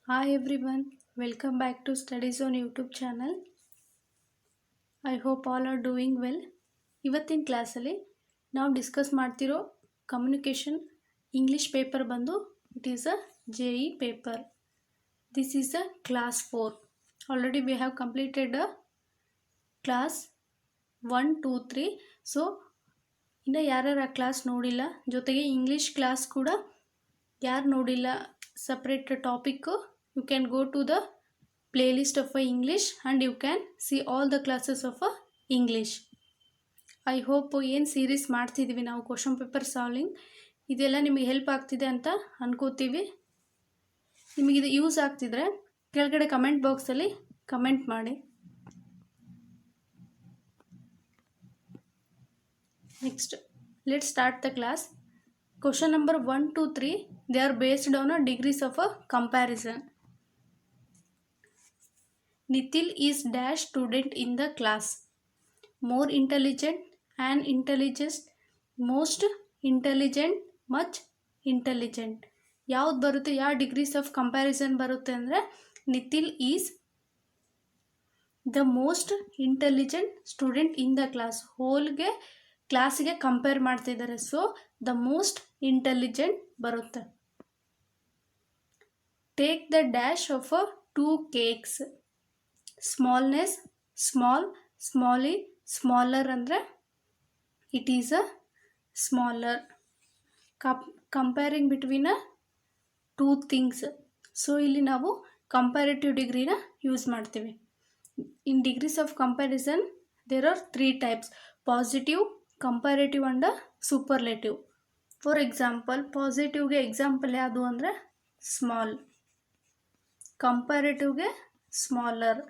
Hi everyone, welcome back to Studies on YouTube channel. I hope all are doing well. ಇವತ್ತಿನ ಕ್ಲಾಸಲ್ಲಿ ನಾವು discuss ಮಾಡ್ತಿರೋ communication English paper ಬಂದು it is a JE paper. This is a class 4. Already we have completed a class 1, 2, 3. So ಇನ್ನು ಯಾರ್ಯಾರು ಆ class ನೋಡಿಲ್ಲ, ಜೊತೆಗೆ ಇಂಗ್ಲೀಷ್ ಕ್ಲಾಸ್ ಕೂಡ ಯಾರು ನೋಡಿಲ್ಲ, separate topic, you can go to the playlist of English and you can see all the classes of English. I hope ಏನು series ಮಾಡ್ತಿದ್ದೀವಿ ನಾವು ಕ್ವಶನ್ ಪೇಪರ್ ಸಾಲ್ವಿಂಗ್, ಇದೆಲ್ಲ ನಿಮಗೆ ಹೆಲ್ಪ್ ಆಗ್ತಿದೆ ಅಂತ ಅನ್ಕೋತೀವಿ. ನಿಮಗಿದು ಯೂಸ್ ಆಗ್ತಿದ್ರೆ ಕೆಳಗಡೆ ಕಮೆಂಟ್ ಬಾಕ್ಸಲ್ಲಿ ಕಮೆಂಟ್ ಮಾಡಿ. Next let's start the class. Question number 1, 2, 3 they are based on a degrees of a comparison. Nitil is dash student in the class. More intelligent and intelligent, most intelligent, much intelligent. ಯಾವ್ದು ಬರುತ್ತೆ, ಯಾವ degrees of comparison ಬರುತ್ತೆ ಅಂದರೆ Nithil is the most intelligent student in the class. ಹೋಲ್ಗೆ ಕ್ಲಾಸಿಗೆ compare ಮಾಡ್ತಿದ್ದಾರೆ, so the most intelligent ಬರುತ್ತೆ. Take the dash of 2 cakes. Smallness, small, smally, smaller ಅಂದರೆ it is a smaller. Comparing between 2 things. So ಇಲ್ಲಿ ನಾವು comparative ಡಿಗ್ರಿನ use ಮಾಡ್ತೀವಿ. In degrees of comparison there are 3 types: positive, comparative and superlative. For example, ಪಾಸಿಟಿವ್ಗೆ example ಯಾವುದು ಅಂದರೆ small, ಕಂಪ್ಯಾರಿಟಿವ್ಗೆ smaller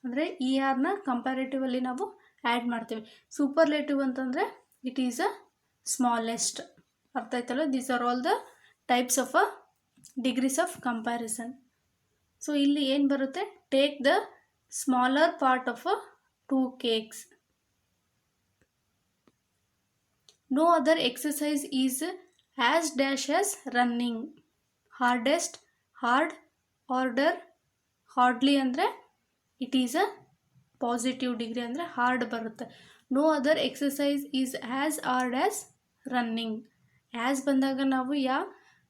ಅಂದರೆ ERನ ಕಂಪ್ಯಾರಿಟಿವಲ್ಲಿ ನಾವು ಆ್ಯಡ್ ಮಾಡ್ತೀವಿ. ಸೂಪರ್ಲೇಟಿವ್ ಅಂತಂದರೆ ಇಟ್ ಈಸ್ ಅ ಸ್ಮಾಲೆಸ್ಟ್. ಅರ್ಥ ಆಯ್ತಲ್ಲ? These are all the types of degrees of comparison. So ಇಲ್ಲಿ ಏನು ಬರುತ್ತೆ, take the smaller part of 2 cakes. No other exercise is as dash as running. Hardest, hard, harder, hardly ಅಂದರೆ it is a positive degree ಅಂದರೆ hard ಬರುತ್ತೆ. No other exercise is as hard as running. As ಬಂದಾಗ ನಾವು ಯಾವ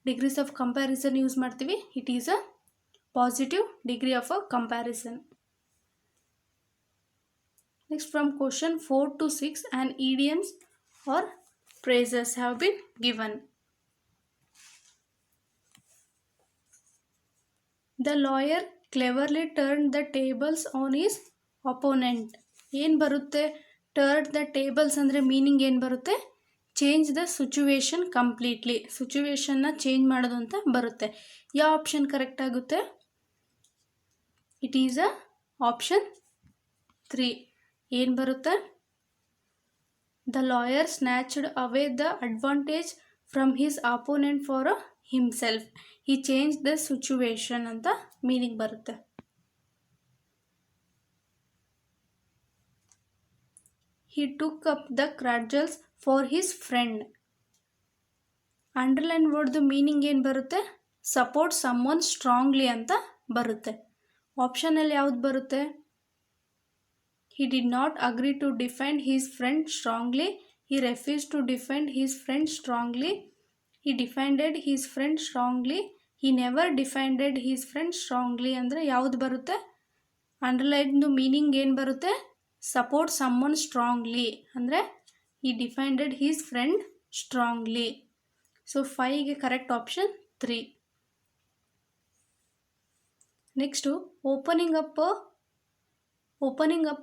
degrees of comparison use ಮಾಡ್ತೀವಿ? It is a positive degree of a comparison. Next from question 4 to 6 and idioms or phrases have been given. The lawyer cleverly turned the tables on his opponent. ಏನು ಬರುತ್ತೆ? Turn the tables ಅಂದರೆ meaning ಏನು ಬರುತ್ತೆ? Change the situation completely. ಸಿಚುವೇಶನ್ನ change ಮಾಡೋದು ಅಂತ ಬರುತ್ತೆ. ಯಾವ ಆಪ್ಷನ್ ಕರೆಕ್ಟ್ ಆಗುತ್ತೆ? It is a option 3. ಏನು ಬರುತ್ತೆ? The lawyer snatched away the advantage from his opponent for himself. He change the situation ಅಂತ ಮೀನಿಂಗ್ ಬರುತ್ತೆ. He took up the cudgels for his friend. Underline ವರ್ಡ್ದು meaning ಏನು ಬರುತ್ತೆ? Support someone strongly ಅಂತ ಬರುತ್ತೆ. ಆಪ್ಷನಲ್ಲಿ ಯಾವ್ದು ಬರುತ್ತೆ? He did not agree to defend his friend strongly. He refused to defend his friend strongly. He defended his friend strongly. He never defended his friend strongly ಅಂದರೆ ಯಾವುದು ಬರುತ್ತೆ? ಅಂಡರ್ಲೈನ್ದು meaning ಏನು ಬರುತ್ತೆ? Support someone strongly ಅಂದರೆ he defended his friend strongly. So 5ಗೆ correct option 3. Next opening up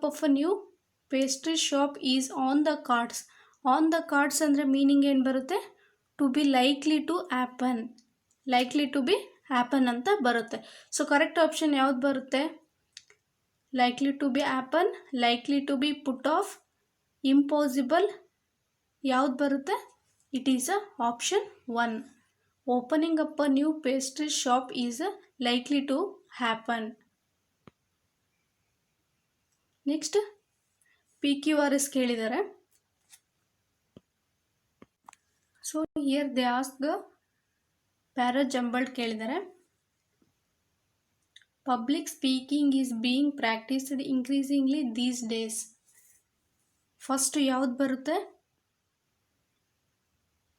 of a new pastry shop is on the cards. On the cards ಅಂದರೆ meaning ಏನು ಬರುತ್ತೆ? To be likely to happen. Likely to be happen ಅಂತ ಬರುತ್ತೆ. So correct option ಯಾವ್ದು ಬರುತ್ತೆ? Likely to be happen, likely to be put off, impossible ಯಾವ್ದು ಬರುತ್ತೆ? It is a option 1. Opening up a new pastry shop is likely to happen. Next PQRS ಕೇಳಿದ್ದಾರೆ. So here they ask para jumbled ಕೇಳಿದ್ದಾರೆ. Public speaking is being practised increasingly these days. First ಯಾವ್ದು ಬರುತ್ತೆ?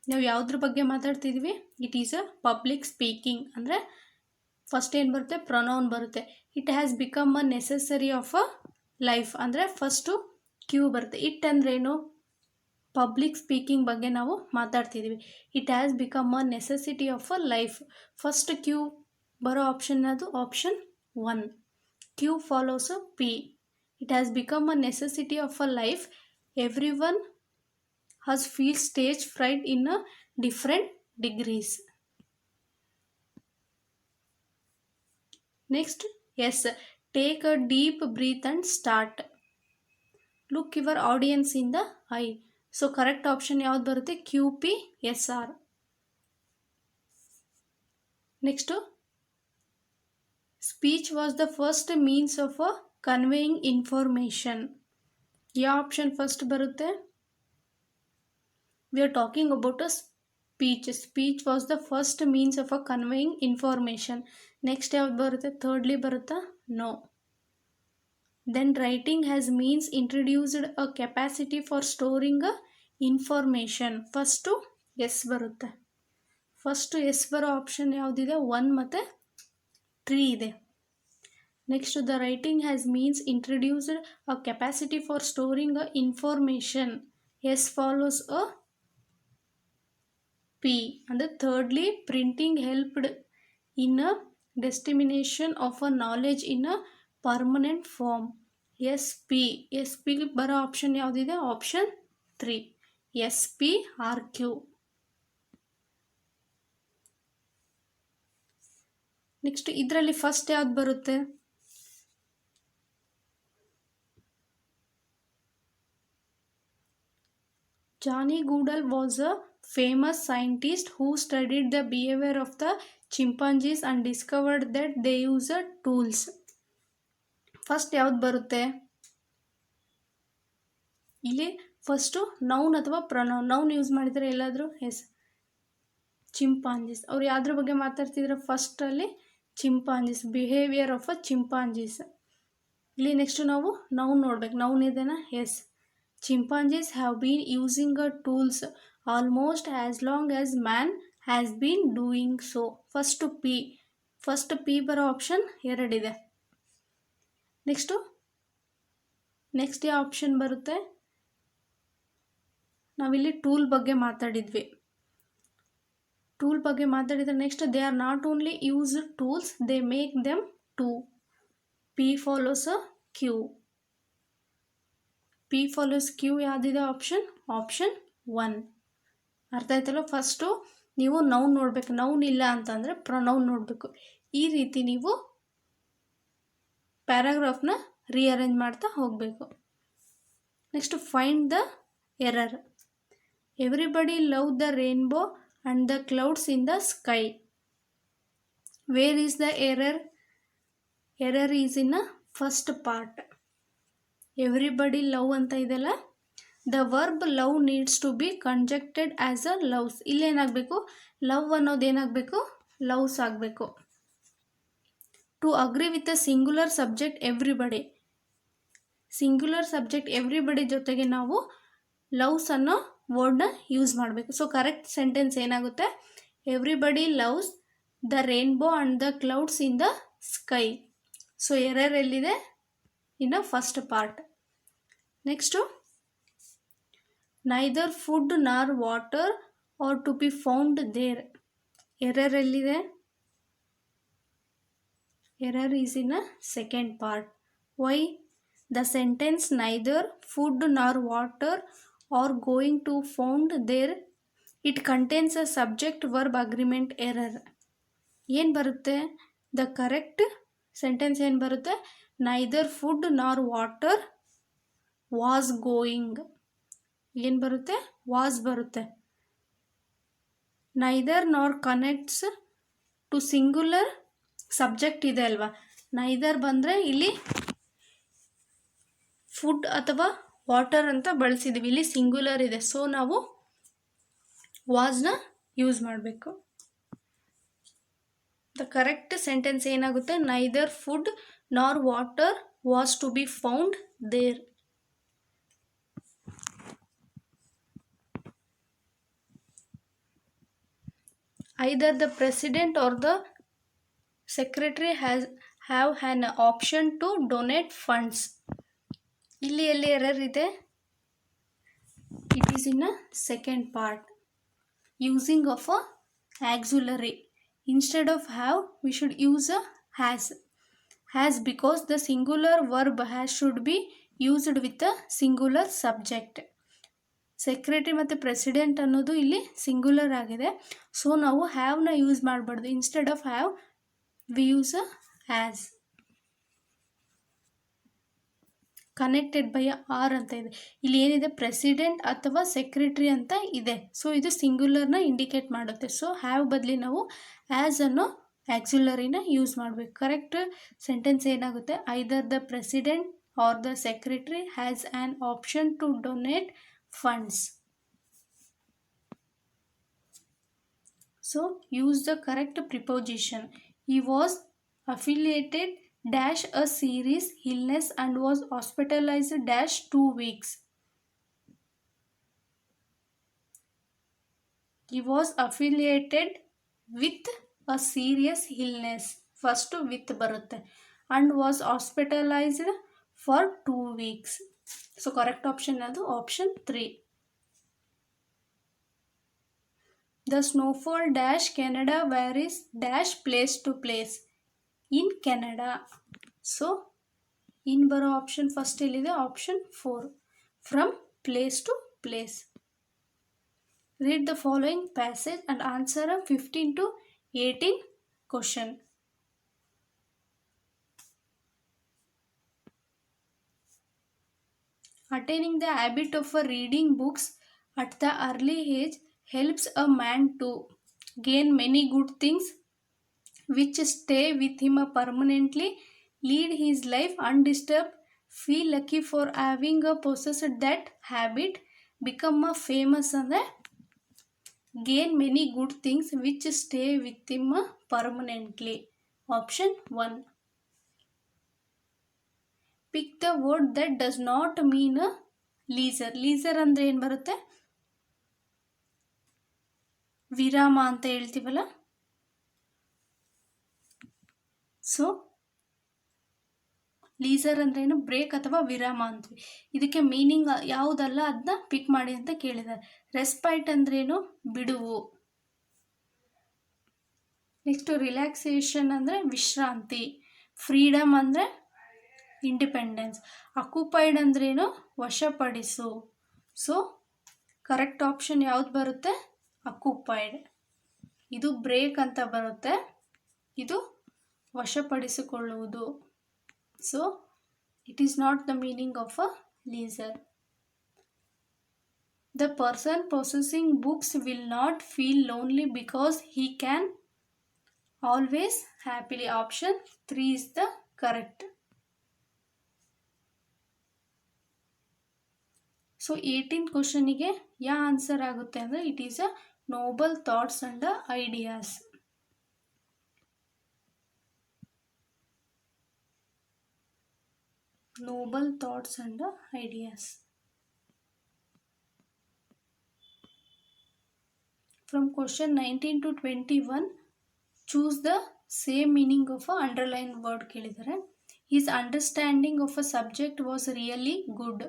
ನಾವು ಯಾವುದ್ರ ಬಗ್ಗೆ ಮಾತಾಡ್ತಿದ್ವಿ? It is a public speaking. ಅಂದರೆ first ಏನು ಬರುತ್ತೆ? ಪ್ರೊನೌನ್ ಬರುತ್ತೆ. It has become a necessary of a life. ಅಂದರೆ ಫಸ್ಟು ಕ್ಯೂ ಬರುತ್ತೆ. ಇಟ್ ಅಂದ್ರೇನು? ಪಬ್ಲಿಕ್ ಸ್ಪೀಕಿಂಗ್ ಬಗ್ಗೆ ನಾವು ಮಾತಾಡ್ತಿದ್ದೀವಿ. It has become a necessity of a life. First Q ಬರೋ ಆಪ್ಷನ್ ಅದು option 1. Q follows P. It has become a necessity of a life. Every one has feel stage fright in a different degrees. Next, yes, take a deep breath and start. Look your audience in the eye. So correct option ಯಾವ್ದು ಬರುತ್ತೆ? QPSR. Next, speech was the first means of conveying information. ಯಾವ option first ಬರುತ್ತೆ? We are talking about a speech. Speech was the first means of conveying information. Next ಯಾವ್ದು ಬರುತ್ತೆ? thirdly ಬರುತ್ತಾ? No. Then writing has means introduced a capacity for storing information. First S ಬರುತ್ತೆ. First S ಬರೋ option ಯಾವುದಿದೆ? 1 ಮತ್ತು 3 ಇದೆ. Next the writing has means introduced a capacity for storing information. S follows a P. And thirdly, printing helped in a dissemination of a knowledge in a permanent form. SP. SP ಬರೋ option ಯಾವುದಿದೆ? Option 3. SPRQ. Next ಇದರಲ್ಲಿ first ಯಾವ್ದು ಬರುತ್ತೆ? Johnny Goodall was a famous scientist who studied the behavior of the chimpanzees and discovered that they use tools. First ಯಾವ್ದು ಬರುತ್ತೆ? ಇಲ್ಲಿ first noun ಅಥವಾ pronoun. Noun use ಮಾಡಿದರೆ ಎಲ್ಲಾದರೂ ಎಸ್. ಚಿಂಪಾಂಜೀಸ್ ಅವ್ರು ಯಾವ್ದ್ರ ಬಗ್ಗೆ ಮಾತಾಡ್ತಿದ್ರೆ? ಫಸ್ಟಲ್ಲಿ ಚಿಂಪಾಂಜೀಸ್, ಬಿಹೇವಿಯರ್ ಆಫ್ ಅ ಚಿಂಪಾಂಜೀಸ್. ಇಲ್ಲಿ ನೆಕ್ಸ್ಟು ನಾವು ನೌನ್ ನೋಡ್ಬೇಕು. ನೌನ್ ಇದೆನಾ? S. Chimpanzees have been using tools almost as long as man has been doing so. First P. First P ಬರೋ ಆಪ್ಷನ್ 2 ಇದೆ. ನೆಕ್ಸ್ಟ್ ಯಾವ ಆಪ್ಷನ್ ಬರುತ್ತೆ? ನಾವಿಲ್ಲಿ ಟೂಲ್ ಬಗ್ಗೆ ಮಾತಾಡಿದ್ವಿ. ಟೂಲ್ ಬಗ್ಗೆ ಮಾತಾಡಿದ್ರೆ next they are not only use tools, they make them two. P follows a Q. P follows Q ಯಾವುದಿದೆ ಆಪ್ಷನ್? ಆಪ್ಷನ್ 1. ಅರ್ಥ ಆಯ್ತಲ್ಲ? ಫಸ್ಟು ನೀವು ನೌನ್ ನೋಡಬೇಕು. ನೌನ್ ಇಲ್ಲ ಅಂತಂದರೆ ಪ್ರೊನೌನ್ ನೋಡಬೇಕು. ಈ ರೀತಿ ನೀವು ಪ್ಯಾರಾಗ್ರಾಫ್ನ ರೀಅರೇಂಜ್ ಮಾಡ್ತಾ ಹೋಗಬೇಕು. Next find the error. Everybody love the rainbow and the clouds in the sky. Where is the error? Error is in first part. Everybody love ಅಂತ ಇದೆಲ್ಲ, the verb love needs to be conjugated as a loves. ಇಲ್ಲೇನಾಗಬೇಕು? Love ಅನ್ನೋದೇನಾಗಬೇಕು? Loves ಆಗಬೇಕು. To agree with a singular subject everybody. Singular subject everybody ಜೊತೆಗೆ ನಾವು loves ಅನ್ನೋ ವರ್ಡ್ನ use ಮಾಡಬೇಕು. ಸೊ ಕರೆಕ್ಟ್ ಸೆಂಟೆನ್ಸ್ ಏನಾಗುತ್ತೆ? Everybody loves the rainbow and the clouds in the sky. So error ಎಲ್ಲಿದೆ? ಇನ್ನು first part. Next neither food nor water are to be found there. Error ಎಲ್ಲಿದೆ? Error is in a second part. Why? The sentence neither food nor water are going to found there, it contains a subject verb agreement error. ಏನು ಬರುತ್ತೆ? The correct sentence ಏನು ಬರುತ್ತೆ? Neither food nor water was going. ಏನು ಬರುತ್ತೆ? Was ಬರುತ್ತೆ. Neither ನಾರ್ connects to singular subject ಇದೆ ಅಲ್ವಾ? ನೈದರ್ ಬಂದರೆ ಇಲ್ಲಿ ಫುಡ್ ಅಥವಾ ವಾಟರ್ ಅಂತ ಬಳಸಿದ್ದೀವಿ. ಇಲ್ಲಿ ಸಿಂಗ್ಯುಲರ್ ಇದೆ. ಸೊ ನಾವು ವಾಸ್ನ ಯೂಸ್ ಮಾಡಬೇಕು. ದ ಕರೆಕ್ಟ್ ಸೆಂಟೆನ್ಸ್ ಏನಾಗುತ್ತೆ, neither food nor water was to be found there. Either the president or the secretary have an option to donate funds. ಇಲ್ಲಿ ಎಲ್ಲಿ ಎರರ್ ಇದೆ, it is in a second part. Using of a auxiliary. Instead of have, we should use a has. Has because the singular verb has should be used with a singular subject. Secretary ಮತ್ತು president ಅನ್ನೋದು ಇಲ್ಲಿ singular ಆಗಿದೆ. So ನಾವು ಹ್ಯಾವ್ನ use ಮಾಡಬಾರ್ದು. Instead of have we use a has. Connected by or ಅಂತ ಇದೆ. ಇಲ್ಲಿ ಏನಿದೆ, ಪ್ರೆಸಿಡೆಂಟ್ ಅಥವಾ ಸೆಕ್ರೆಟರಿ ಅಂತ ಇದೆ. ಸೊ ಇದು ಸಿಂಗುಲರ್ನ ಇಂಡಿಕೇಟ್ ಮಾಡುತ್ತೆ. ಸೊ ಹ್ಯಾವ್ ಬದಲಿ ನಾವು ಆ್ಯಸ್ ಅನ್ನೋ ಆಕ್ಸಿಲರಿನ ಯೂಸ್ ಮಾಡಬೇಕು. ಕರೆಕ್ಟ್ ಸೆಂಟೆನ್ಸ್ ಏನಾಗುತ್ತೆ, either the president or the secretary has an option to donate funds. So use the correct preposition. He was affiliated dash a serious illness and was hospitalized dash 2 weeks. He was affiliated with a serious illness. First with barutte and was hospitalized for 2 weeks. So correct option adu option 3. The snowfall dash Canada varies dash place to place in Canada. So in baro option first illide option 4, from place to place. Read the following passage and answer a 15 to 18 question. Attaining the habit of reading books at the early age helps a man to gain many good things which stay with him permanently, lead his life undisturbed, feel lucky for having possessed that habit, become a famous and gain many good things which stay with him permanently. Option 1. Pick the word that does not mean a leisure. Leisure ಅಂದರೆ ಏನು ಬರುತ್ತೆ, ವಿರಾಮ ಅಂತ ಹೇಳ್ತೀವಲ್ಲ. So laser ಅಂದ್ರೆ ಏನು, break ಅಥವಾ ವಿರಾಮ ಅಂತೀವಿ. ಇದಕ್ಕೆ ಮೀನಿಂಗ್ ಯಾವುದಲ್ಲ ಅದನ್ನ ಪಿಕ್ ಮಾಡಿ ಅಂತ ಕೇಳಿದ್ದಾರೆ. ರೆಸ್ಪೈಟ್ ಅಂದ್ರೇನು, ಬಿಡುವು. ನೆಕ್ಸ್ಟ್ ರಿಲ್ಯಾಕ್ಸೇಷನ್ ಅಂದರೆ ವಿಶ್ರಾಂತಿ. ಫ್ರೀಡಮ್ ಅಂದರೆ ಇಂಡಿಪೆಂಡೆನ್ಸ್. ಅಕ್ಯುಪೈಡ್ ಅಂದ್ರೇನು, ವಶಪಡಿಸು. ಸೊ ಕರೆಕ್ಟ್ ಆಪ್ಷನ್ ಯಾವ್ದು ಬರುತ್ತೆ, ಅಕ್ಯುಪೈಡ್. ಇದು ಬ್ರೇಕ್ ಅಂತ ಬರುತ್ತೆ, ಇದು ವಶಪಡಿಸಿಕೊಳ್ಳುವುದು. So it is not the meaning of a leisure. The person possessing books will not feel lonely because he can always happily. Option 3 is the correct. So 18th ಕ್ವಶನಿಗೆ ಯಾ answer ಆಗುತ್ತೆ ಅಂದರೆ, it is a noble thoughts and ideas. Noble thoughts and ideas. From question 19 to 21 choose the same meaning of a underline word ಕೇಳಿದ್ದಾರೆ. His understanding of a subject was really good.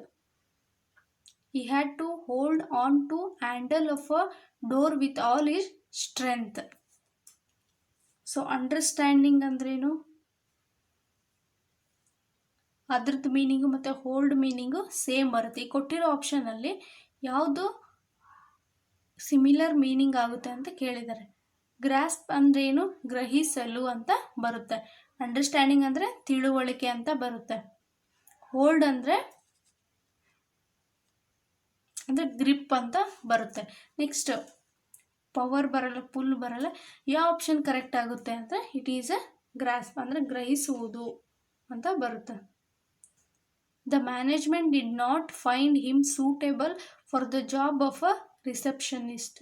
He had to hold on to handle of a door with all his strength. So understanding ಅಂದ್ರೇನು, ಅದ್ರದ್ದು meaning ಮತ್ತು hold meaning same ಬರುತ್ತೆ. ಈ ಕೊಟ್ಟಿರೋ ಆಪ್ಷನಲ್ಲಿ ಯಾವುದು similar meaning ಆಗುತ್ತೆ ಅಂತ ಕೇಳಿದ್ದಾರೆ. ಗ್ರಾಸ್ಪ್ ಅಂದ್ರೇನು, ಗ್ರಹಿಸಲು ಅಂತ ಬರುತ್ತೆ. ಅಂಡರ್ಸ್ಟ್ಯಾಂಡಿಂಗ್ ಅಂದರೆ ತಿಳುವಳಿಕೆ ಅಂತ ಬರುತ್ತೆ. ಹೋಲ್ಡ್ ಅಂದರೆ ಗ್ರಿಪ್ ಅಂತ ಬರುತ್ತೆ. ನೆಕ್ಸ್ಟ್ ಪವರ್ ಬರಲ್ಲ, ಪುಲ್ ಬರಲ್ಲ. ಯಾವ ಆಪ್ಷನ್ ಕರೆಕ್ಟ್ ಆಗುತ್ತೆ ಅಂದರೆ, ಇಟ್ ಈಸ್ ಅ ಗ್ರಾಸ್ಪ್ ಅಂದರೆ ಗ್ರಹಿಸುವುದು ಅಂತ ಬರುತ್ತೆ. The management did not find him suitable for the job of a receptionist.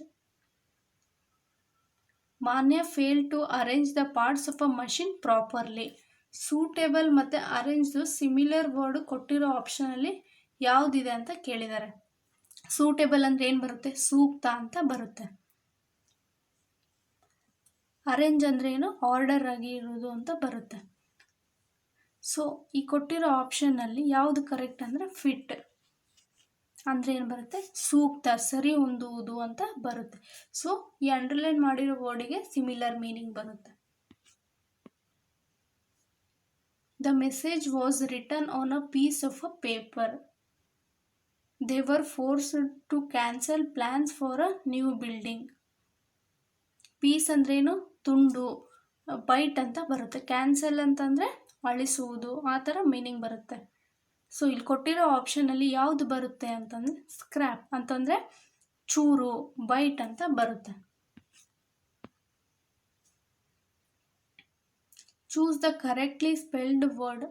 Manya fail to arrange the parts of a machine properly. Suitable ಮತ್ತು ಅರೇಂಜ್ದು ಸಿಮಿಲರ್ ವರ್ಡ್ ಕೊಟ್ಟಿರೋ ಆಪ್ಷನಲ್ಲಿ ಯಾವುದಿದೆ ಅಂತ ಕೇಳಿದ್ದಾರೆ. ಸೂಟೇಬಲ್ ಅಂದರೆ ಏನು ಬರುತ್ತೆ? ಸೂಕ್ತ ಅಂತ ಬರುತ್ತೆ. ಅರೇಂಜ್ ಅಂದರೆ ಏನು? ಆರ್ಡರ್ ಆಗಿ ಇರೋದು ಅಂತ ಬರುತ್ತೆ. ಸೊ ಈ ಕೊಟ್ಟಿರೋ ಆಪ್ಷನ್ನಲ್ಲಿ ಯಾವುದು ಕರೆಕ್ಟ್ ಅಂದರೆ ಫಿಟ್ ಅಂದರೆ ಏನು ಬರುತ್ತೆ? ಸೂಕ್ತ, ಸರಿ ಹೊಂದುವುದು ಅಂತ ಬರುತ್ತೆ. ಸೊ ಈ ಅಂಡರ್ಲೈನ್ ಮಾಡಿರೋ ವರ್ಡಿಗೆ ಸಿಮಿಲರ್ ಮೀನಿಂಗ್ ಬರುತ್ತೆ. The message was written on a piece of a paper. They were forced to cancel plans for a new building. Piece ಅಂದ್ರೇನು? ತುಂಡು. ಬೈಟ್ ಅಂತ ಬರುತ್ತೆ. ಕ್ಯಾನ್ಸಲ್ ಅಂತಂದರೆ ಅಳಿಸುವುದು, ಆ ಥರ ಮೀನಿಂಗ್ ಬರುತ್ತೆ. ಸೊ ಇಲ್ಲಿ ಕೊಟ್ಟಿರೋ ಆಪ್ಷನಲ್ಲಿ ಯಾವುದು ಬರುತ್ತೆ ಅಂತಂದರೆ ಸ್ಕ್ರ್ಯಾಪ್ ಅಂತಂದರೆ ಚೂರು, ಬೈಟ್ ಅಂತ ಬರುತ್ತೆ. Choose the correctly spelled word.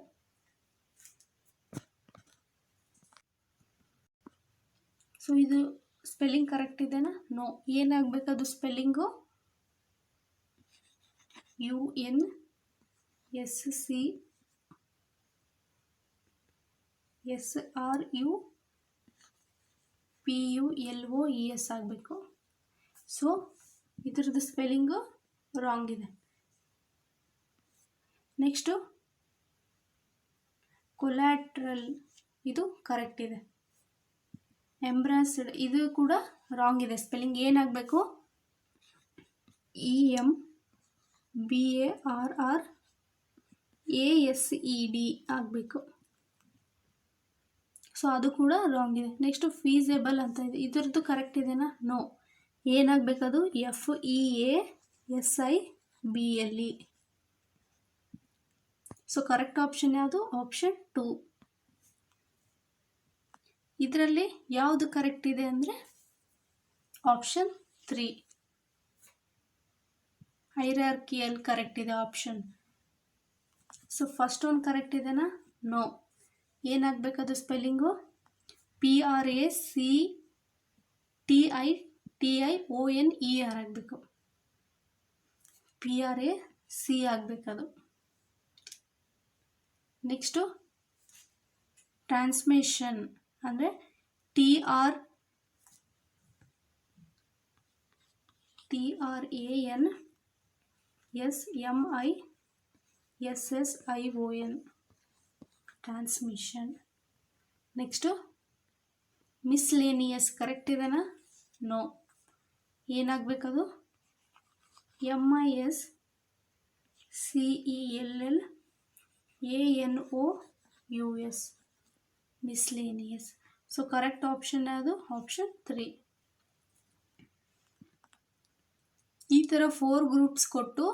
So ಇದು ಸ್ಪೆಲ್ಲಿಂಗ್ ಕರೆಕ್ಟ್ ಇದೆನಾ? ನೋ. ಏನಾಗಬೇಕು ಅದು ಸ್ಪೆಲ್ಲಿಂಗು? UNSCSRUPULOES ಆಗಬೇಕು. ಸೊ ಇದ್ರದ್ದು ಸ್ಪೆಲ್ಲಿಂಗು ರಾಂಗ್ ಇದೆ. ನೆಕ್ಸ್ಟು ಕೊಲ್ಯಾಟ್ರಲ್, ಇದು ಕರೆಕ್ಟ್ ಇದೆ. ಎಂಬ್ರಾಸ್ಡ್, ಇದು ಕೂಡ ರಾಂಗ್ ಇದೆ. ಸ್ಪೆಲ್ಲಿಂಗ್ ಏನಾಗಬೇಕು? EMBARRASED ಆಗಬೇಕು. ಸೊ ಅದು ಕೂಡ ರಾಂಗ್ ಇದೆ. ನೆಕ್ಸ್ಟು ಫೀಸೇಬಲ್ ಅಂತ ಇದೆ. ಇದ್ರದ್ದು ಕರೆಕ್ಟ್ ಇದೆನಾ? ನೋ. ಏನಾಗಬೇಕದು? FEASIBLE. ಸೊ ಕರೆಕ್ಟ್ ಆಪ್ಷನ್ ಯಾವುದು? ಆಪ್ಷನ್ 2. ಇದರಲ್ಲಿ ಯಾವುದು ಕರೆಕ್ಟ್ ಇದೆ ಅಂದರೆ ಆಪ್ಷನ್ 3. ಹೈರಾರ್ಕಿಯಲ್ ಕರೆಕ್ಟ್ ಇದೆ option. So first one correct ಇದೆನಾ? ನೋ. ಏನಾಗಬೇಕದು ಸ್ಪೆಲ್ಲಿಂಗು? PRACTITIONER ಆಗಬೇಕು. PRAC ಆಗಬೇಕದು. ನೆಕ್ಸ್ಟು ಟ್ರಾನ್ಸ್ಮಿಷನ್ ಅಂದರೆ TRANSMISSION transmission. Next miscellaneous correct ಇದೆನಾ? ನೋ. ಏನಾಗಬೇಕದು? MISCELLANOUS miscellaneous. So correct option ಯಾವುದು? ಆಪ್ಷನ್ 3. ಈ ಥರ 4 ಗ್ರೂಪ್ಸ್ ಕೊಟ್ಟು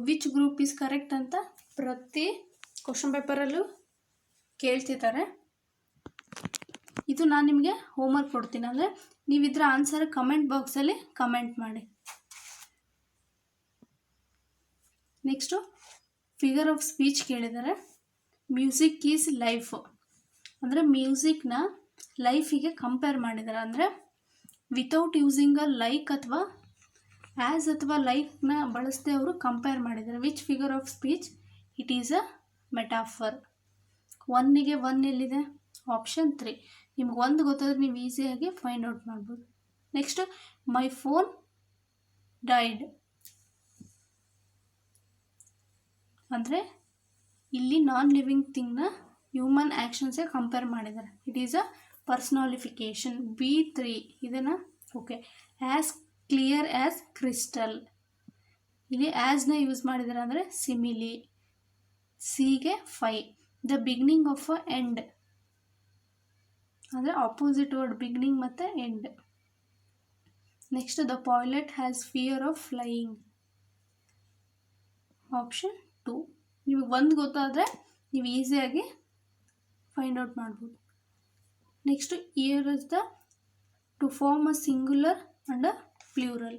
ವಿಚ್ ಗ್ರೂಪ್ ಈಸ್ ಕರೆಕ್ಟ್ ಅಂತ ಪ್ರತಿ ಕ್ವಶನ್ ಪೇಪರಲ್ಲೂ ಕೇಳ್ತಿದ್ದಾರೆ. ಇದು ನಾನು ನಿಮಗೆ ಹೋಮ್ವರ್ಕ್ ಕೊಡ್ತೀನಿ. ಅಂದರೆ ನೀವು ಇದರ ಆನ್ಸರ್ ಕಮೆಂಟ್ ಬಾಕ್ಸಲ್ಲಿ ಕಮೆಂಟ್ ಮಾಡಿ. ನೆಕ್ಸ್ಟು ಫಿಗರ್ ಆಫ್ ಸ್ಪೀಚ್ ಕೇಳಿದ್ದಾರೆ. ಮ್ಯೂಸಿಕ್ ಈಸ್ ಲೈಫ್ ಅಂದರೆ ಮ್ಯೂಸಿಕ್ನ ಲೈಫಿಗೆ ಕಂಪೇರ್ ಮಾಡಿದ್ದಾರೆ. ಅಂದರೆ ವಿತೌಟ್ ಯೂಸಿಂಗ್ ಅ ಲೈಕ್ ಅಥವಾ ಆ್ಯಸ್ ಅಥವಾ ಲೈಕ್ನ ಬಳಸದೆ ಅವರು ಕಂಪೇರ್ ಮಾಡಿದ್ದಾರೆ. Which figure of speech? It is a metaphor. 1ಗೆ 1 ಎಲ್ಲಿದೆ? ಆಪ್ಷನ್ 3. ನಿಮ್ಗೆ 1 ಗೊತ್ತಾದರೆ ನೀವು ಈಸಿಯಾಗಿ ಫೈಂಡ್ ಔಟ್ ಮಾಡ್ಬೋದು. ನೆಕ್ಸ್ಟ್ ಮೈ ಫೋನ್ ಡೈಡ್ ಅಂದರೆ ಇಲ್ಲಿ ನಾನ್ ಲಿವಿಂಗ್ ಥಿಂಗ್ನ ಹ್ಯೂಮನ್ ಆ್ಯಕ್ಷನ್ಸ್ಗೆ ಕಂಪೇರ್ ಮಾಡಿದ್ದಾರೆ. It is a personification. B3 ಇದನ್ನು okay. As clear as crystal, ಇಲ್ಲಿ ಆ್ಯಸ್ನ ಯೂಸ್ ಮಾಡಿದ್ದಾರೆ ಅಂದರೆ ಸಿಮಿಲಿ. ಸಿಗೆ 5. The beginning of a end ಅಂದರೆ ಆಪೋಸಿಟ್ ವರ್ಡ್ ಬಿಗಿನಿಂಗ್ ಮತ್ತು end. Next the pilot has fear of flying. Option 2. ನಿಮಗೆ 1 ಗೊತ್ತಾದರೆ ನೀವು ಈಸಿಯಾಗಿ ಫೈಂಡ್ ಔಟ್ ಮಾಡ್ಬೋದು. Next year is the to form a singular and a plural.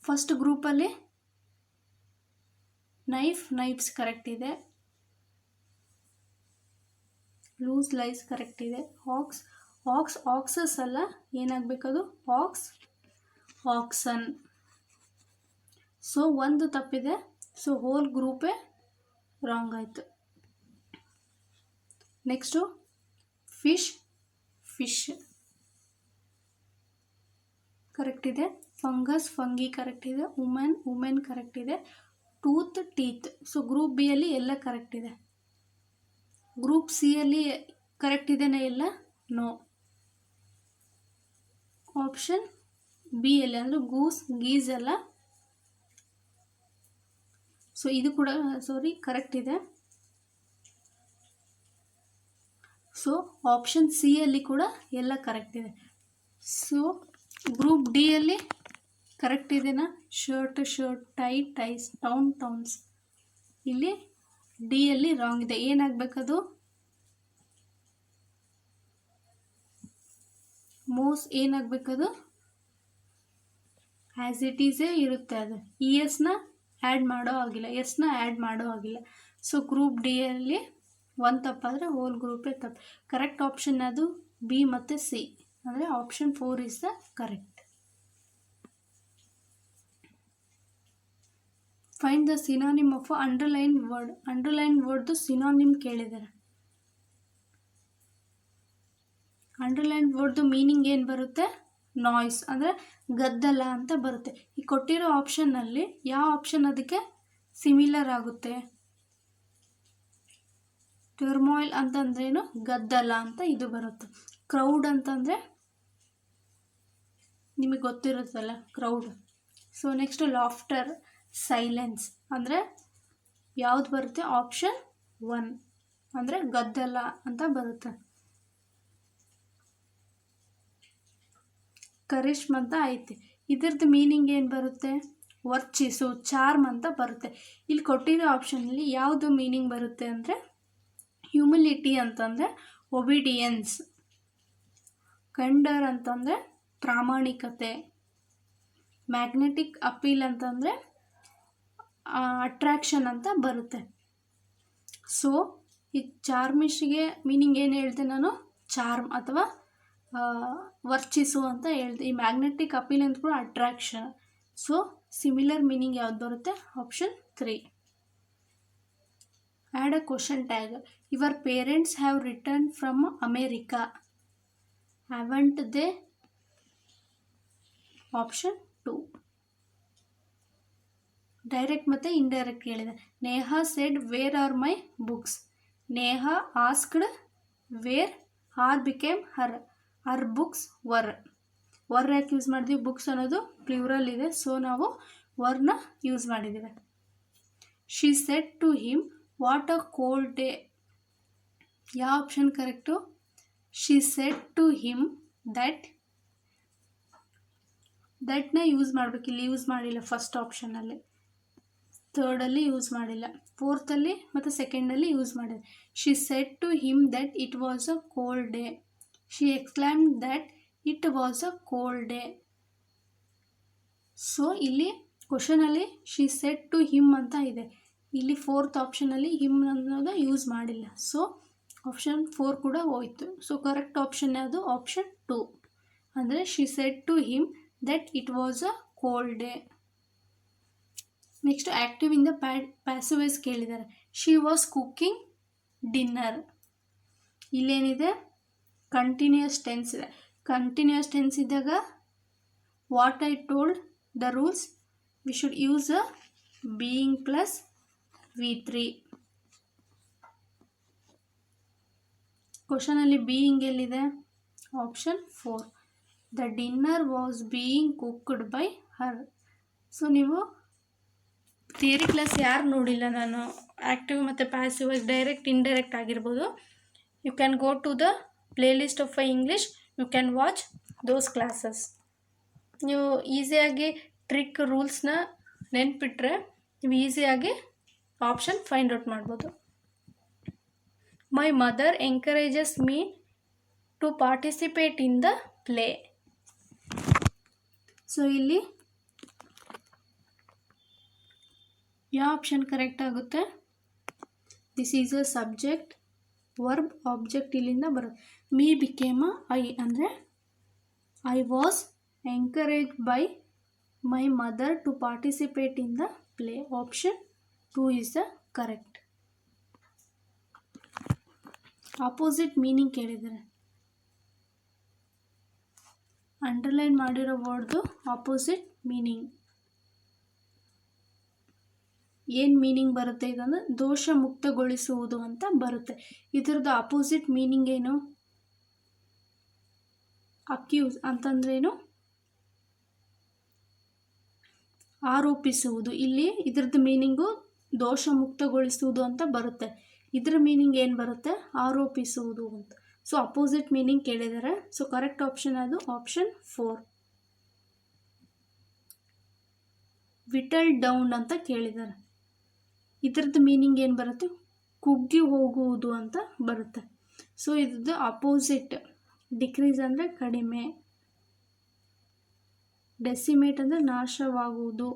First ಗ್ರೂಪಲ್ಲಿ knives correct ಇದೆ. Louse lice correct ಇದೆ. Oxes ಅಲ್ಲ, ಏನಾಗಬೇಕದು? ಆಕ್ಸನ್. ಸೊ ಒಂದು ತಪ್ಪಿದೆ, ಸೊ ಹೋಲ್ ಗ್ರೂಪೇ ರಾಂಗ್ ಆಯಿತು. ನೆಕ್ಸ್ಟು ಫಿಶ್ ಕರೆಕ್ಟ್ ಇದೆ. ಫಂಗಸ್ ಫಂಗಿ ಕರೆಕ್ಟ್ ಇದೆ. ವುಮೆನ್ ಕರೆಕ್ಟ್ ಇದೆ. ಟೀತ್ ಸೊ ಗ್ರೂಪ್ ಬಿ ಅಲ್ಲಿ ಎಲ್ಲ ಕರೆಕ್ಟ್ ಇದೆ. ಗ್ರೂಪ್ ಸಿ ಅಲ್ಲಿ ಕರೆಕ್ಟ್ ಇದೆನಾ ಎಲ್ಲ? ನೋ. ಆಪ್ಷನ್ ಬಿ ಅಲ್ಲಿ ಅಂದರೆ ಗೀಸ್ ಎಲ್ಲ, ಸೊ ಇದು ಕೂಡ ಕರೆಕ್ಟ್ ಇದೆ. ಸೊ ಆಪ್ಷನ್ ಸಿ ಅಲ್ಲಿ ಕೂಡ ಎಲ್ಲ ಕರೆಕ್ಟ್ ಇದೆ. ಸೊ ಗ್ರೂಪ್ ಡಿ ಅಲ್ಲಿ ಕರೆಕ್ಟ್ ಇದೆನಾ? Shirt ties towns. ಇಲ್ಲಿ ಡಿ ಅಲ್ಲಿ ರಾಂಗ್ ಇದೆ. ಏನಾಗಬೇಕದು? ಮೋಸ್ ಏನಾಗಬೇಕದು? ಆ್ಯಸ್ ಇಟ್ ಈಸೇ ಇರುತ್ತೆ. ಅದು ಎಸ್ನ ಆ್ಯಡ್ ಮಾಡೋ ಆಗಿಲ್ಲ. ಸೊ ಗ್ರೂಪ್ ಡಿ ಅಲ್ಲಿ ಒಂದು ತಪ್ಪಾದರೆ ಹೋಲ್ ಗ್ರೂಪೇ ತಪ್ಪು. ಕರೆಕ್ಟ್ ಆಪ್ಷನ್ ಅದು ಬಿ ಮತ್ತು ಸಿ, ಅಂದರೆ option 4 is the correct. Find the synonym of underline ವರ್ಡ್ದು ಸಿನಾನಿಮ್ ಕೇಳಿದ್ದಾರೆ. ಅಂಡರ್ಲೈನ್ ವರ್ಡ್ದು ಮೀನಿಂಗ್ ಏನು ಬರುತ್ತೆ? ನಾಯ್ಸ್, ಅಂದರೆ ಗದ್ದಲ ಅಂತ ಬರುತ್ತೆ. ಈ ಕೊಟ್ಟಿರೋ ಆಪ್ಷನ್ನಲ್ಲಿ ಯಾವ ಆಪ್ಷನ್ ಅದಕ್ಕೆ ಸಿಮಿಲರ್ ಆಗುತ್ತೆ? ಟರ್ಮಾಯಿಲ್ ಅಂತಂದ್ರೇನು? ಗದ್ದಲ ಅಂತ ಇದು ಬರುತ್ತೆ. ಕ್ರೌಡ್ ಅಂತಂದರೆ ನಿಮಗೆ ಗೊತ್ತಿರುತ್ತಲ್ಲ, crowd. So next laughter, silence ಅಂದರೆ ಯಾವ್ದು ಬರುತ್ತೆ? ಆಪ್ಷನ್ 1 ಅಂದರೆ ಗದ್ದಲ ಅಂತ ಬರುತ್ತೆ. ಕರಿಷ್ಮ ಅಂತ ಐತೆ, ಇದ್ರದ್ದು ಮೀನಿಂಗ್ ಏನು ಬರುತ್ತೆ? ವರ್ಚಿಸು, ಚಾರ್ಮ್ ಅಂತ ಬರುತ್ತೆ. ಇಲ್ಲಿ ಕೊಟ್ಟಿರೋ ಆಪ್ಷನಲ್ಲಿ ಯಾವುದು ಮೀನಿಂಗ್ ಬರುತ್ತೆ ಅಂದರೆ ಹ್ಯೂಮಿಲಿಟಿ ಅಂತಂದರೆ ಒಬಿಡಿಯನ್ಸ್, ಕಂಡರ್ ಅಂತಂದರೆ ಪ್ರಾಮಾಣಿಕತೆ, ಮ್ಯಾಗ್ನೆಟಿಕ್ ಅಪೀಲ್ ಅಂತಂದರೆ ಅಟ್ರಾಕ್ಷನ್ ಅಂತ ಬರುತ್ತೆ. ಸೊ ಈ ಚಾರ್ಮಿಷ್ಗೆ ಮೀನಿಂಗ್ ಏನು ಹೇಳ್ದೆ ನಾನು? ಚಾರ್ಮ್ ಅಥವಾ ವರ್ಚಿಸು ಅಂತ ಹೇಳ್ದೆ. ಈ ಮ್ಯಾಗ್ನೆಟಿಕ್ ಅಪೀಲ್ ಅಂತ ಕೂಡ ಅಟ್ರಾಕ್ಷನ್. ಸೊ ಸಿಮಿಲರ್ ಮೀನಿಂಗ್ ಯಾವ್ದು ಬರುತ್ತೆ? Option 3. Add a question tag. Your parents have return from America, haven't they? Option 2. Direct ಮತ್ತು ಇಂಡೈರೆಕ್ಟ್ ಕೇಳಿದೆ. Neha said where are my books. Neha asked where, are became her books were. ಯಾಕೆ use ಮಾಡಿದ್ವಿ? Books ಅನ್ನೋದು plural ಇದೆ, so ನಾವು ವರ್ನ use ಮಾಡಿದ್ದೀವಿ. She said to him what a cold day. ಯಾವ option correct? She said to him ದಟ್ನ use ಮಾಡಬೇಕು. ಇಲ್ಲಿ ಯೂಸ್ ಮಾಡಿಲ್ಲ. ಫಸ್ಟ್ ಆಪ್ಷನಲ್ಲಿ, ಥರ್ಡಲ್ಲಿ ಯೂಸ್ ಮಾಡಿಲ್ಲ, ಫೋರ್ತಲ್ಲಿ ಮತ್ತು ಸೆಕೆಂಡಲ್ಲಿ ಯೂಸ್ ಮಾಡಿದೆ. She said to him that it was a cold day. She exclaimed that it was a cold day. So ಇಲ್ಲಿ ಕ್ವಶನಲ್ಲಿ ಶಿ ಸೆಡ್ ಟು ಹಿಮ್ ಅಂತ ಇದೆ. ಇಲ್ಲಿ ಫೋರ್ತ್ ಆಪ್ಷನಲ್ಲಿ ಹಿಮ್ ಅನ್ನೋದು ಯೂಸ್ ಮಾಡಿಲ್ಲ. ಸೊ ಆಪ್ಷನ್ 4 ಕೂಡ ಹೋಯಿತು. ಸೊ ಕರೆಕ್ಟ್ ಆಪ್ಷನ್ ಯಾವುದು? ಆಪ್ಷನ್ 2 ಅಂದರೆ she said to him that it was a cold day. Next active ಇಂದ ಪ್ಯಾಸಿವ್ ವಾಯ್ಸ್ ಕೇಳಿದ್ದಾರೆ. She was cooking dinner. ಇಲ್ಲೇನಿದೆ? ಕಂಟಿನ್ಯೂಯಸ್ ಟೆನ್ಸ್ ಇದೆ. ಕಂಟಿನ್ಯೂಯಸ್ ಟೆನ್ಸ್ ಇದ್ದಾಗ what I told the rules, we should use a being plus V3. ಕ್ವಶನಲ್ಲಿ being ಎಲ್ಲಿದೆ? Option 4. The dinner was being cooked by her. So ನೀವು theory class ಯಾರು ನೋಡಿಲ್ಲ, ನಾನು active ಮತ್ತು ಪ್ಯಾಸಿವ್ ವಾಯ್ಸ್ ಡೈರೆಕ್ಟ್ ಇಂಡೈರೆಕ್ಟ್ ಆಗಿರ್ಬೋದು, you can go to the play list of English, you can watch those classes. ನೀವು ಈಸಿಯಾಗಿ trick ರೂಲ್ಸ್ನ ನೆನ್ಪಿಟ್ರೆ ನೀವು ಈಸಿಯಾಗಿ ಆಪ್ಷನ್ ಫೈಂಡ್ ಔಟ್ ಮಾಡ್ಬೋದು. My mother encourages me to participate in the play. So ಇಲ್ಲಿ ಯಾವ option correct ಆಗುತ್ತೆ? This is a subject, verb, object ಇಲ್ಲಿಂದ ಬರುತ್ತೆ. ಮೀ ಬಿಕೇಮ್ ಐ ಅಂದರೆ I was encourage by my mother to participate in the play. Option 2 is the correct. Opposite meaning ಕೇಳಿದ್ದಾರೆ. Underline ಮಾಡಿರೋ ವರ್ಡ್ದು opposite meaning ಏನು meaning ಬರುತ್ತೆ ಇದಂದ್ರೆ ದೋಷ ಮುಕ್ತಗೊಳಿಸುವುದು ಅಂತ ಬರುತ್ತೆ. ಇದರದ್ದು ಆಪೋಸಿಟ್ ಮೀನಿಂಗ್ ಏನು? ಅಕ್ಯೂಸ್ ಅಂತಂದ್ರೇನು? ಆರೋಪಿಸುವುದು. ಇಲ್ಲಿ ಇದರದ್ದು ಮೀನಿಂಗು ದೋಷ ಮುಕ್ತಗೊಳಿಸುವುದು ಅಂತ ಬರುತ್ತೆ. ಇದರ ಮೀನಿಂಗ್ ಏನು ಬರುತ್ತೆ? ಆರೋಪಿಸುವುದು ಅಂತ. ಸೊ ಅಪೋಸಿಟ್ ಮೀನಿಂಗ್ ಕೇಳಿದ್ದಾರೆ. ಸೊ ಕರೆಕ್ಟ್ ಆಪ್ಷನ್ ಅದು ಆಪ್ಷನ್ 4. ವಿಟಲ್ ಡೌನ್ ಅಂತ ಕೇಳಿದ್ದಾರೆ. ಇದರದ್ದು ಮೀನಿಂಗ್ ಏನು ಬರುತ್ತೆ? ಕುಗ್ಗಿ ಹೋಗುವುದು ಅಂತ ಬರುತ್ತೆ. ಸೊ ಇದ್ರದ್ದು ಅಪೋಸಿಟ್. ಡಿಕ್ರೀಸ್ ಅಂದರೆ ಕಡಿಮೆ, ಡೆಸಿಮೇಟ್ ಅಂದರೆ ನಾಶವಾಗುವುದು,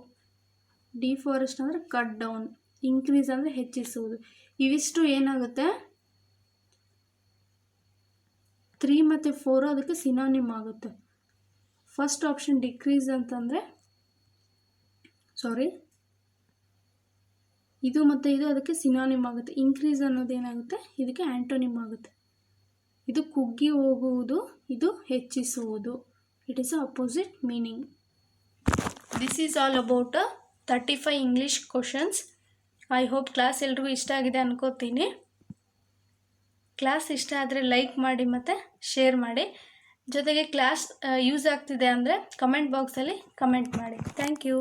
ಡಿಫಾರೆಸ್ಟ್ ಅಂದರೆ ಕಟ್ ಡೌನ್, ಇನ್ಕ್ರೀಸ್ ಅಂದರೆ ಹೆಚ್ಚಿಸುವುದು. ಇವಿಷ್ಟು ಏನಾಗುತ್ತೆ? 3 ಮತ್ತು 4 ಅದಕ್ಕೆ ಸಿನಾನಿಮ್ ಆಗುತ್ತೆ. ಫಸ್ಟ್ ಆಪ್ಷನ್ ಡಿಕ್ರೀಸ್ ಅಂತಂದರೆ ಇದು ಮತ್ತು ಇದು ಅದಕ್ಕೆ ಸಿನಾನಿಮ್ ಆಗುತ್ತೆ. ಇನ್ಕ್ರೀಸ್ ಅನ್ನೋದೇನಾಗುತ್ತೆ? ಇದಕ್ಕೆ ಆ್ಯಂಟೋನಿಮ್ ಆಗುತ್ತೆ. ಇದು ಕುಗ್ಗಿ ಹೋಗುವುದು, ಇದು ಹೆಚ್ಚಿಸುವುದು. It is a opposite meaning. This is all about 35 English questions. I hope class ಎಲ್ರಿಗೂ ಇಷ್ಟ ಆಗಿದೆ ಅನ್ಕೋತೀನಿ. ಕ್ಲಾಸ್ ಇಷ್ಟ ಆದರೆ ಲೈಕ್ ಮಾಡಿ ಮತ್ತು ಶೇರ್ ಮಾಡಿ. ಜೊತೆಗೆ ಕ್ಲಾಸ್ ಯೂಸ್ ಆಗ್ತಿದೆ ಅಂದರೆ ಕಮೆಂಟ್ ಬಾಕ್ಸಲ್ಲಿ ಕಮೆಂಟ್ ಮಾಡಿ. Thank you.